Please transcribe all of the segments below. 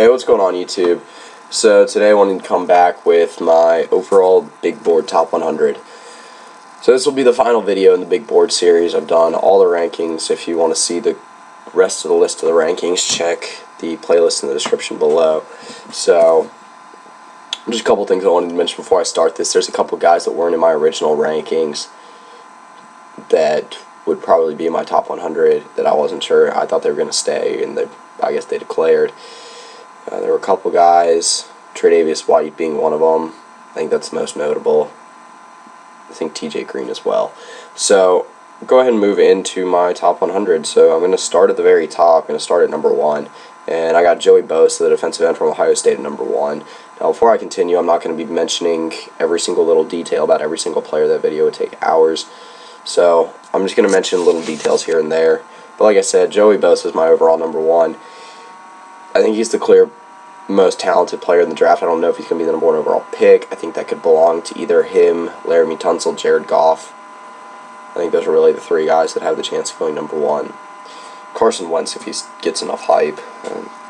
Hey, what's going on YouTube? So today I wanted to come back with my overall big board top 100. So this will be the final video in the big board series. I've done all the rankings. If you want to see the rest of the list of the rankings, check the playlist in the description below. So just a couple things I wanted to mention before I start this. There's a couple guys that weren't in my original rankings that would probably be in my top 100 that I wasn't sure. I thought they were going to stay, and I guess they declared. There were a couple guys, Tre'Davious White being one of them. I think that's the most notable. I think TJ Green as well. So go ahead and move into my top 100. So I'm going to start at the very top. I'm going to start at number 1. And I got Joey Bosa, the defensive end from Ohio State, at number 1. Now before I continue, I'm not going to be mentioning every single little detail about every single player. That video would take hours. So I'm just going to mention little details here and there. But like I said, Joey Bosa is my overall number 1. I think he's the clear most talented player in the draft. I don't know if he's going to be the number 1 overall pick. I think that could belong to either him, Laramie Tunsil, Jared Goff. I think those are really the 3 guys that have the chance of going number 1. Carson Wentz, if he gets enough hype.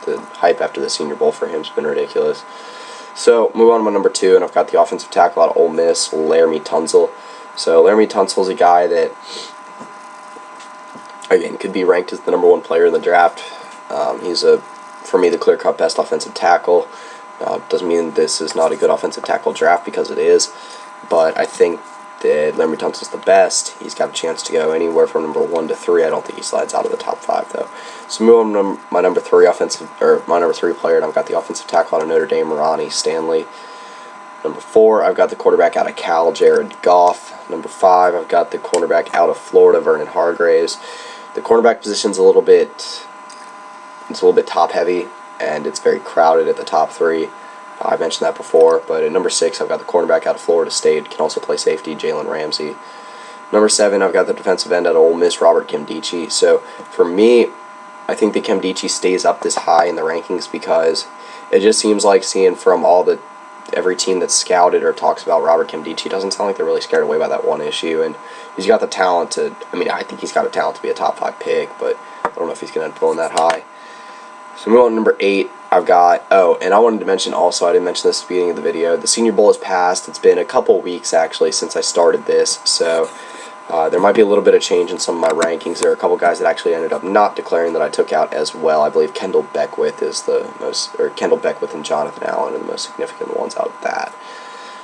The hype after the Senior Bowl for him has been ridiculous. So move on to my number 2, and I've got the offensive tackle out of Ole Miss, Laramie Tunsil. So Laramie Tunsil is a guy that, again, could be ranked as the number 1 player in the draft. He's for me, the clear-cut best offensive tackle. Doesn't mean this is not a good offensive tackle draft, because it is. But I think that Laramie Tunsil's the best. He's got a chance to go anywhere from number 1 to 3. I don't think he slides out of the top 5 though. So move on to my number 3 player, and I've got the offensive tackle out of Notre Dame, Ronnie Stanley. Number 4, I've got the quarterback out of Cal, Jared Goff. Number 5, I've got the cornerback out of Florida, Vernon Hargreaves. The cornerback position's a little bit top heavy, and it's very crowded at the top 3. I mentioned that before, but at number 6, I've got the cornerback out of Florida State, can also play safety, Jalen Ramsey. Number 7, I've got the defensive end out of Ole Miss, Robert Nkemdiche. So for me, I think that Nkemdiche stays up this high in the rankings because it just seems like seeing from every team that's scouted or talks about Robert Nkemdiche, doesn't sound like they're really scared away by that one issue, and he's got the talent to, I think he's got a talent to be a top 5 pick, but I don't know if he's going to end up going that high. So moving on to number 8, I've got, and I wanted to mention also, I didn't mention this at the beginning of the video, the Senior Bowl has passed. It's been a couple weeks actually since I started this, so there might be a little bit of change in some of my rankings. There are a couple guys that actually ended up not declaring that I took out as well. I believe Kendall Beckwith and Jonathan Allen are the most significant ones out of that.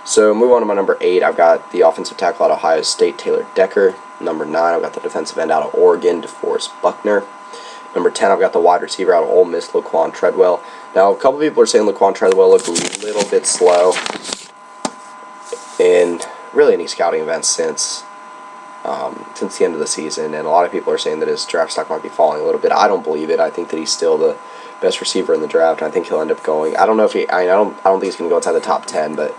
So move on to my number 8, I've got the offensive tackle out of Ohio State, Taylor Decker. Number 9, I've got the defensive end out of Oregon, DeForest Buckner. Number 10, I've got the wide receiver out of Ole Miss, Laquan Treadwell. Now, a couple people are saying Laquan Treadwell looked a little bit slow in really any scouting events since the end of the season, and a lot of people are saying that his draft stock might be falling a little bit. I don't believe it. I think that he's still the best receiver in the draft, and I think he'll end up going. I don't know if I don't think he's going to go outside the top 10, but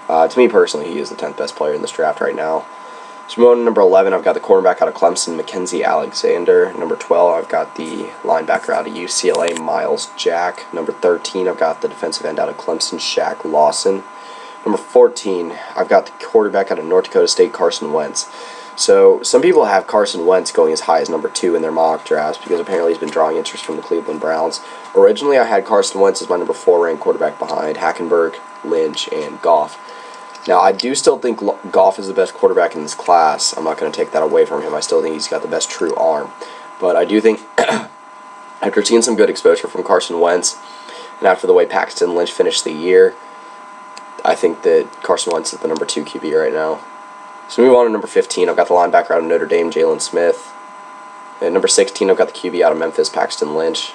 to me personally, he is the 10th best player in this draft right now. So moving on to number 11, I've got the cornerback out of Clemson, Mackenzie Alexander. Number 12, I've got the linebacker out of UCLA, Miles Jack. Number 13, I've got the defensive end out of Clemson, Shaq Lawson. Number 14, I've got the quarterback out of North Dakota State, Carson Wentz. So some people have Carson Wentz going as high as number 2 in their mock drafts because apparently he's been drawing interest from the Cleveland Browns. Originally, I had Carson Wentz as my number 4 ranked quarterback behind Hackenberg, Lynch, and Goff. Now, I do still think Goff is the best quarterback in this class. I'm not going to take that away from him. I still think he's got the best true arm. But I do think, after seeing some good exposure from Carson Wentz, and after the way Paxton Lynch finished the year, I think that Carson Wentz is the number 2 QB right now. So move on to number 15. I've got the linebacker out of Notre Dame, Jalen Smith. At number 16, I've got the QB out of Memphis, Paxton Lynch.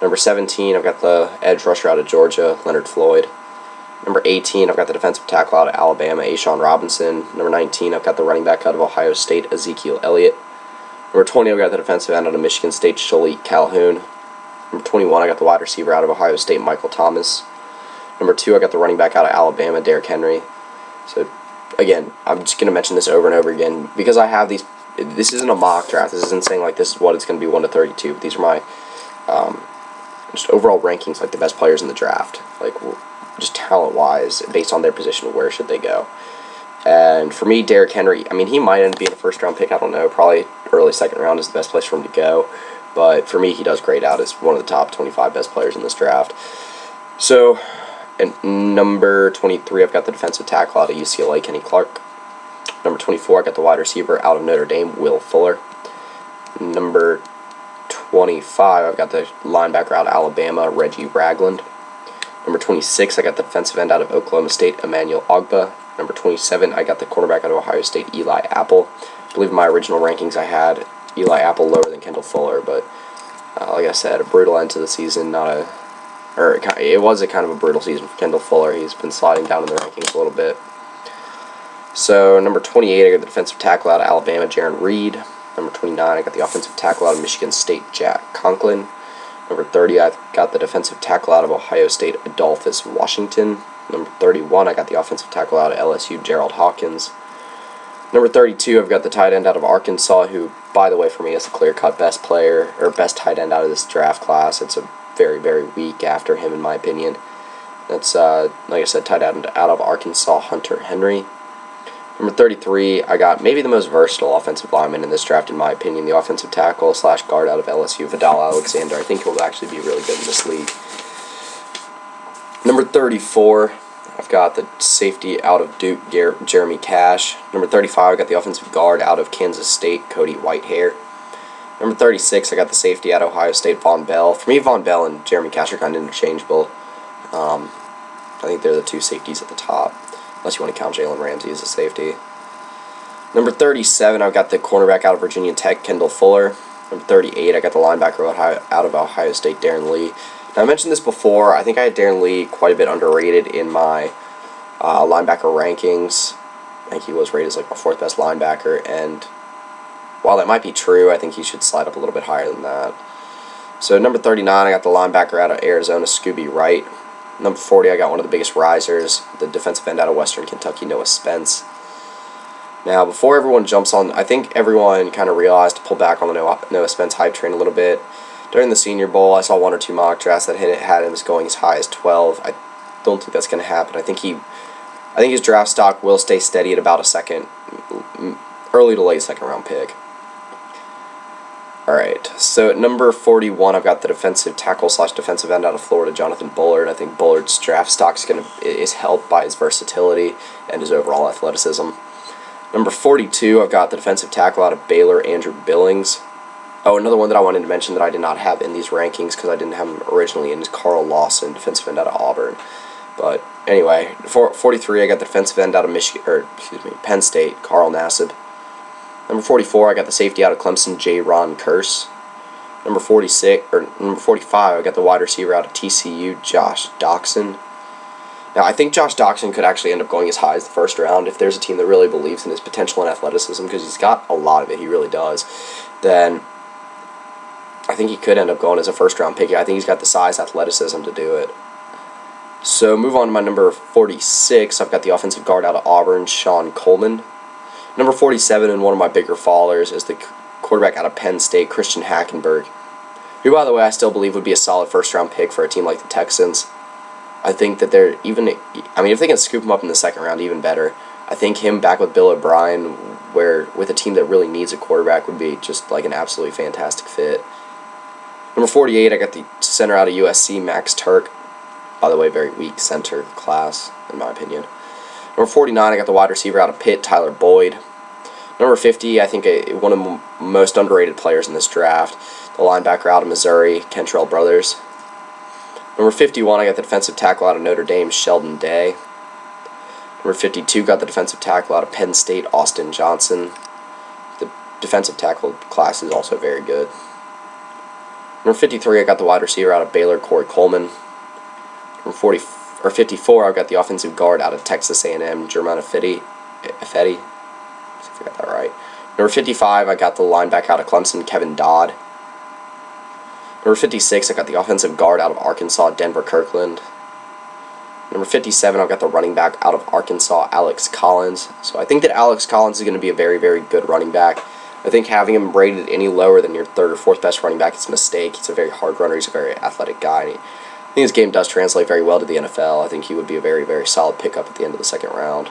Number 17, I've got the edge rusher out of Georgia, Leonard Floyd. Number 18, I've got the defensive tackle out of Alabama, A'Shawn Robinson. Number 19, I've got the running back out of Ohio State, Ezekiel Elliott. Number 20, I've got the defensive end out of Michigan State, Shalik Calhoun. Number 21, I got the wide receiver out of Ohio State, Michael Thomas. Number 2, I got the running back out of Alabama, Derrick Henry. So, again, I'm just going to mention this over and over again because I have these. This isn't a mock draft. This isn't saying like this is what it's going to be 1 to 32. These are my just overall rankings, like the best players in the draft, like just talent-wise, based on their position, where should they go? And for me, Derrick Henry, he might end up being a first-round pick. I don't know. Probably early second round is the best place for him to go. But for me, he does grade out as one of the top 25 best players in this draft. So, at number 23, I've got the defensive tackle out of UCLA, Kenny Clark. Number 24, I got the wide receiver out of Notre Dame, Will Fuller. Number 25, I've got the linebacker out of Alabama, Reggie Ragland. Number 26, I got the defensive end out of Oklahoma State, Emmanuel Ogbah. Number 27, I got the cornerback out of Ohio State, Eli Apple. I believe in my original rankings I had Eli Apple lower than Kendall Fuller, but like I said, a brutal end to the season. It was a kind of a brutal season for Kendall Fuller. He's been sliding down in the rankings a little bit. So, number 28, I got the defensive tackle out of Alabama, Jarran Reed. Number 29, I got the offensive tackle out of Michigan State, Jack Conklin. Number 30, I got the defensive tackle out of Ohio State, Adolphus Washington. Number 31, I got the offensive tackle out of LSU, Gerald Hawkins. Number 32, I've got the tight end out of Arkansas, who, by the way, for me is the clear-cut best tight end out of this draft class. It's a very, very weak after him, in my opinion. That's, like I said, tight end out of Arkansas, Hunter Henry. Number 33, I got maybe the most versatile offensive lineman in this draft, in my opinion, the offensive tackle / guard out of LSU, Vidal Alexander. I think he'll actually be really good in this league. Number 34, I've got the safety out of Duke, Jeremy Cash. Number 35, I got the offensive guard out of Kansas State, Cody Whitehair. Number 36, I got the safety out of Ohio State, Von Bell. For me, Von Bell and Jeremy Cash are kind of interchangeable. I think they're the two safeties at the top, unless you want to count Jalen Ramsey as a safety. Number 37, I've got the cornerback out of Virginia Tech, Kendall Fuller. Number 38, I got the linebacker out of Ohio State, Darren Lee. Now, I mentioned this before. I think I had Darren Lee quite a bit underrated in my linebacker rankings. I think he was rated as like my fourth best linebacker, and while that might be true, I think he should slide up a little bit higher than that. So, number 39, I got the linebacker out of Arizona, Scooby Wright. Number 40, I got one of the biggest risers, the defensive end out of Western Kentucky, Noah Spence. Now, before everyone jumps on, I think everyone kind of realized to pull back on the Noah Spence hype train a little bit. During the Senior Bowl, I saw one or two mock drafts that had him going as high as 12. I don't think that's going to happen. I think his draft stock will stay steady at about a second, early to late second round pick. Alright, so at number 41, I've got the defensive tackle / defensive end out of Florida, Jonathan Bullard. I think Bullard's draft stock is helped by his versatility and his overall athleticism. Number 42, I've got the defensive tackle out of Baylor, Andrew Billings. Oh, another one that I wanted to mention that I did not have in these rankings because I didn't have him originally in is Carl Lawson, defensive end out of Auburn. But anyway, 43, I got the defensive end out of Penn State, Carl Nassib. Number 44, I got the safety out of Clemson, J. Ron Curse. Number 45, I got the wide receiver out of TCU, Josh Doxson. Now, I think Josh Doxson could actually end up going as high as the first round if there's a team that really believes in his potential and athleticism, because he's got a lot of it, he really does. Then I think he could end up going as a first-round pick. I think he's got the size, athleticism to do it. So, move on to my number 46. I've got the offensive guard out of Auburn, Sean Coleman. Number 47, and one of my bigger fallers, is the quarterback out of Penn State, Christian Hackenberg, who, by the way, I still believe would be a solid first-round pick for a team like the Texans. I think that if they can scoop him up in the second round, even better. I think him back with Bill O'Brien, with a team that really needs a quarterback, would be just like an absolutely fantastic fit. Number 48, I got the center out of USC, Max Turk. By the way, very weak center class, in my opinion. Number 49, I got the wide receiver out of Pitt, Tyler Boyd. Number 50, I think one of the most underrated players in this draft, the linebacker out of Missouri, Kentrell Brothers. Number 51, I got the defensive tackle out of Notre Dame, Sheldon Day. Number 52, got the defensive tackle out of Penn State, Austin Johnson. The defensive tackle class is also very good. Number 53, I got the wide receiver out of Baylor, Corey Coleman. Number 54, I've got the offensive guard out of Texas A&M, German Ifedi. If I got that right. Number 55, I got the linebacker out of Clemson, Kevin Dodd. Number 56, I got the offensive guard out of Arkansas, Denver Kirkland. Number 57, I've got the running back out of Arkansas, Alex Collins. So I think that Alex Collins is going to be a very, very good running back. I think having him rated any lower than your third or fourth best running back is a mistake. He's a very hard runner. He's a very athletic guy. I think his game does translate very well to the NFL. I think he would be a very, very solid pickup at the end of the second round,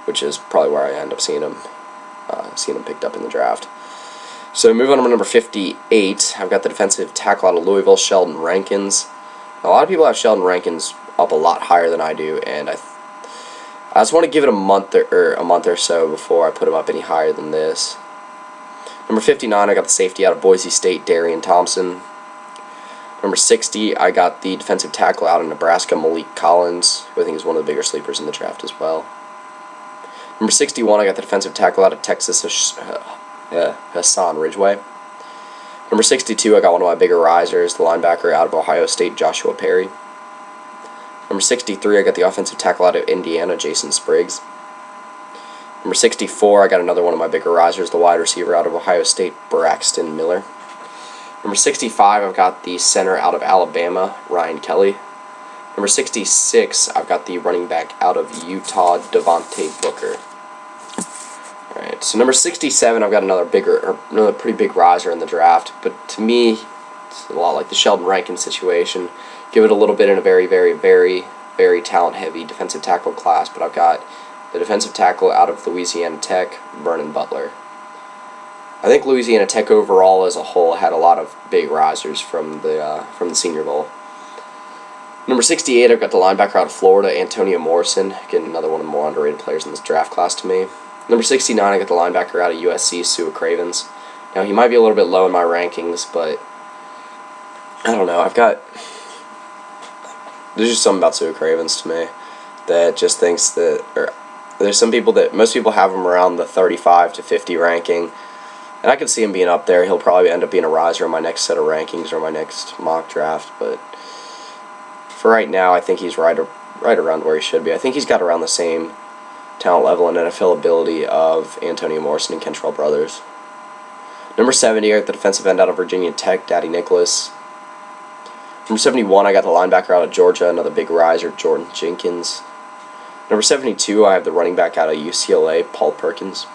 which is probably where I end up seeing him picked up in the draft. So move on to number 58. I've got the defensive tackle out of Louisville, Sheldon Rankins. A lot of people have Sheldon Rankins up a lot higher than I do, and I just want to give it a month or so before I put him up any higher than this. Number 59, I got the safety out of Boise State, Darian Thompson. Number 60, I got the defensive tackle out of Nebraska, Malik Collins, who I think is one of the bigger sleepers in the draft as well. Number 61, I got the defensive tackle out of Texas, Hassan Ridgeway. Number 62, I got one of my bigger risers, the linebacker out of Ohio State, Joshua Perry. Number 63, I got the offensive tackle out of Indiana, Jason Spriggs. Number 64, I got another one of my bigger risers, the wide receiver out of Ohio State, Braxton Miller. Number 65, I've got the center out of Alabama, Ryan Kelly. Number 66, I've got the running back out of Utah, Devontae Booker. Alright, so number 67, I've got another pretty big riser in the draft, but to me, it's a lot like the Sheldon Rankins situation. Give it a little bit in a very, very, very, very talent-heavy defensive tackle class, but I've got the defensive tackle out of Louisiana Tech, Vernon Butler. I think Louisiana Tech overall as a whole had a lot of big risers from the Senior Bowl. Number 68, I've got the linebacker out of Florida, Antonio Morrison. Again, another one of the more underrated players in this draft class to me. Number 69, I got the linebacker out of USC, Sua Cravens. Now, he might be a little bit low in my rankings, but I don't know. There's just something about Sua Cravens to me that just thinks that, there's some people that, most people have him around the 35 to 50 ranking, and I could see him being up there. He'll probably end up being a riser in my next set of rankings or my next mock draft, but for right now, I think he's right around where he should be. I think he's got around the same talent level and NFL ability of Antonio Morrison and Kentrell Brothers. Number 70, I got the defensive end out of Virginia Tech, Daddy Nicholas. Number 71, I got the linebacker out of Georgia, another big riser, Jordan Jenkins. Number 72, I have the running back out of UCLA, Paul Perkins.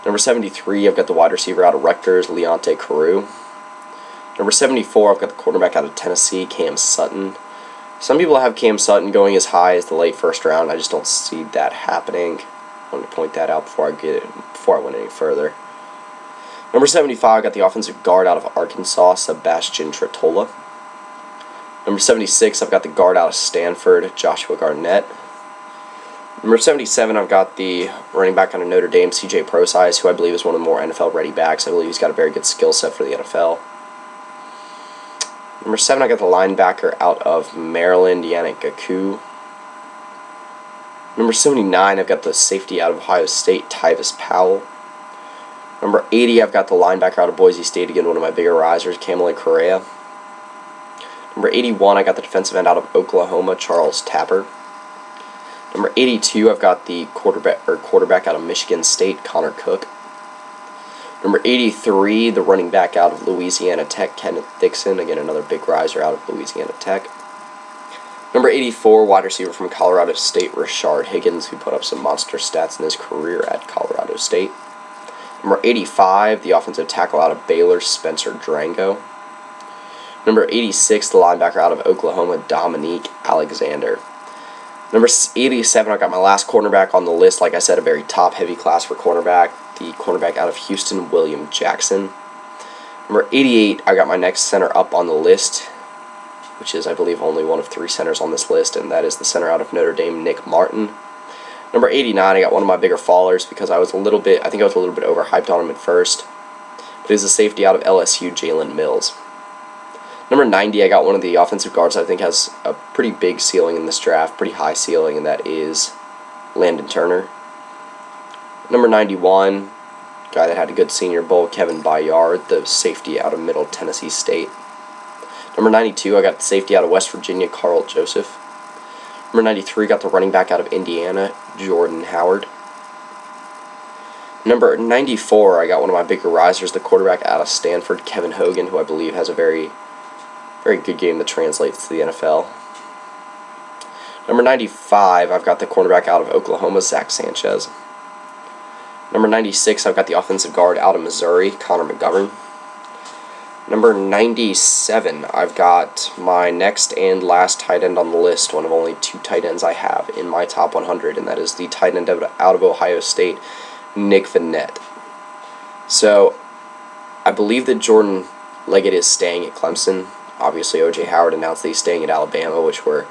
Number 73, I've got the wide receiver out of Rutgers, Leonte Carew. Number 74, I've got the quarterback out of Tennessee, Cam Sutton. Some people have Cam Sutton going as high as the late first round. I just don't see that happening. I wanted to point that out before I went any further. Number 75, I got the offensive guard out of Arkansas, Sebastian Tretola. Number 76, I've got the guard out of Stanford, Joshua Garnett. Number 77, I've got the running back out of Notre Dame, CJ Prosise, who I believe is one of the more NFL-ready backs. I believe he's got a very good skill set for the NFL. Number 7, I got the linebacker out of Maryland, Yannick Ngakoue. Number 79, I've got the safety out of Ohio State, Tyvis Powell. Number 80, I've got the linebacker out of Boise State, again, one of my bigger risers, Kamale Correa. Number 81, I got the defensive end out of Oklahoma, Charles Tapper. Number 82, I've got the quarterback out of Michigan State, Connor Cook. Number 83, the running back out of Louisiana Tech, Kenneth Dixon. Again, another big riser out of Louisiana Tech. Number 84, wide receiver from Colorado State, Rashard Higgins, who put up some monster stats in his career at Colorado State. Number 85, the offensive tackle out of Baylor, Spencer Drango. Number 86, the linebacker out of Oklahoma, Dominique Alexander. Number 87, I got my last cornerback on the list. Like I said, a very top-heavy class for cornerback. The cornerback out of Houston, William Jackson. Number 88, I got my next center up on the list, which is, I believe, only one of 3 centers on this list, and that is the center out of Notre Dame, Nick Martin. Number 89, I got one of my bigger fallers because I think I was a little bit overhyped on him at first, but he's the safety out of LSU, Jalen Mills. Number 90, I got one of the offensive guards I think has a pretty big ceiling in this draft, pretty high ceiling, and that is Landon Turner. Number 91, guy that had a good Senior Bowl, Kevin Byard, the safety out of Middle Tennessee State. Number 92, I got the safety out of West Virginia, Carl Joseph. Number 93, got the running back out of Indiana, Jordan Howard. Number 94, I got one of my bigger risers, the quarterback out of Stanford, Kevin Hogan, who I believe has a very good game that translates to the NFL. Number 95, I've got the cornerback out of Oklahoma, Zack Sanchez. Number 96, I've got the offensive guard out of Missouri, Connor McGovern. Number 97, I've got my next and last tight end on the list, one of only 2 tight ends I have in my top 100, and that is the tight end out of Ohio State, Nick Vannett. So, I believe that Jordan Leggett is staying at Clemson. obviously O.J. Howard announced that he's staying at Alabama, which were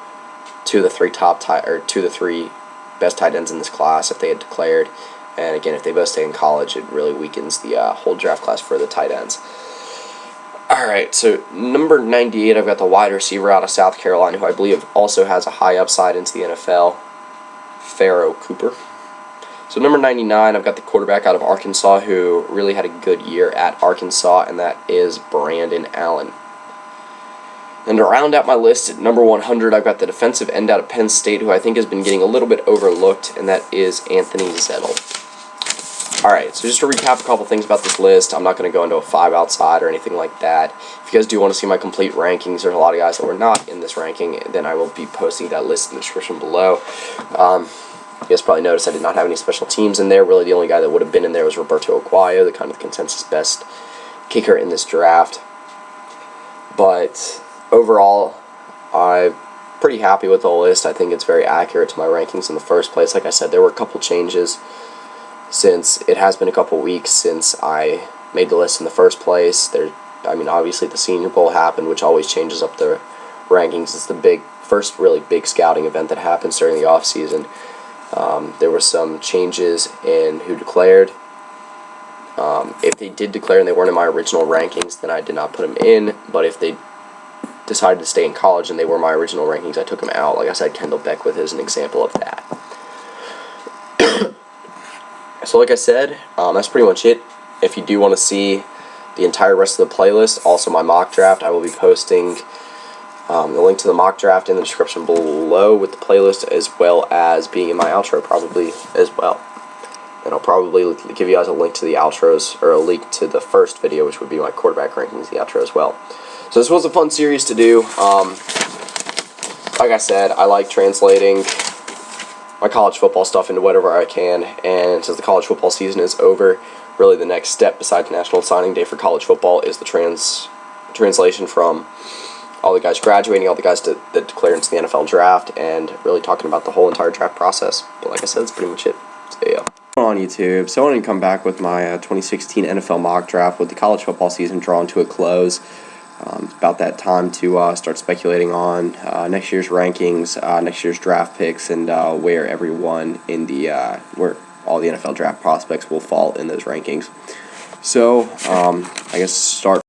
two of the three best tight ends in this class if they had declared. And again, if they both stay in college, it really weakens the whole draft class for the tight ends. Alright, so number 98, I've got the wide receiver out of South Carolina, who I believe also has a high upside into the NFL, Pharaoh Cooper. So number 99, I've got the quarterback out of Arkansas, who really had a good year at Arkansas, and that is Brandon Allen. And to round out my list, at number 100, I've got the defensive end out of Penn State, who I think has been getting a little bit overlooked, and that is Anthony Zettel. Alright, so just to recap a couple things about this list, I'm not going to go into a 5 outside or anything like that. If you guys do want to see my complete rankings, there's a lot of guys that were not in this ranking, then I will be posting that list in the description below. You guys probably noticed I did not have any special teams in there. Really, the only guy that would have been in there was Roberto Aguayo, the kind of consensus best kicker in this draft. But overall, I'm pretty happy with the list. I think it's very accurate to my rankings in the first place. Like I said, there were a couple changes since it has been a couple weeks since I made the list in the first place. Obviously the Senior Bowl happened, which always changes up the rankings. It's the first really big scouting event that happens during the off season. There were some changes in who declared. If they did declare and they weren't in my original rankings, then I did not put them in. But if they decided to stay in college and they were my original rankings, I took them out. Like I said, Kendall Beckwith is an example of that. So like I said, that's pretty much it. If you do want to see the entire rest of the playlist, also my mock draft, I will be posting the link to the mock draft in the description below with the playlist, as well as being in my outro probably as well. And I'll probably give you guys a link to the outros, or a link to the first video, which would be my quarterback rankings, the outro as well. So this was a fun series to do. Like I said, I like translating my college football stuff into whatever I can, and since the college football season is over, really the next step besides National Signing Day for college football is the translation from all the guys graduating, all the guys that declare into the NFL draft, and really talking about the whole entire draft process. But like I said, that's pretty much it. So yeah. On YouTube, so I wanted to come back with my 2016 NFL mock draft with the college football season drawn to a close. It's about that time to start speculating on next year's rankings, next year's draft picks, and where everyone in where all the NFL draft prospects will fall in those rankings. So I guess start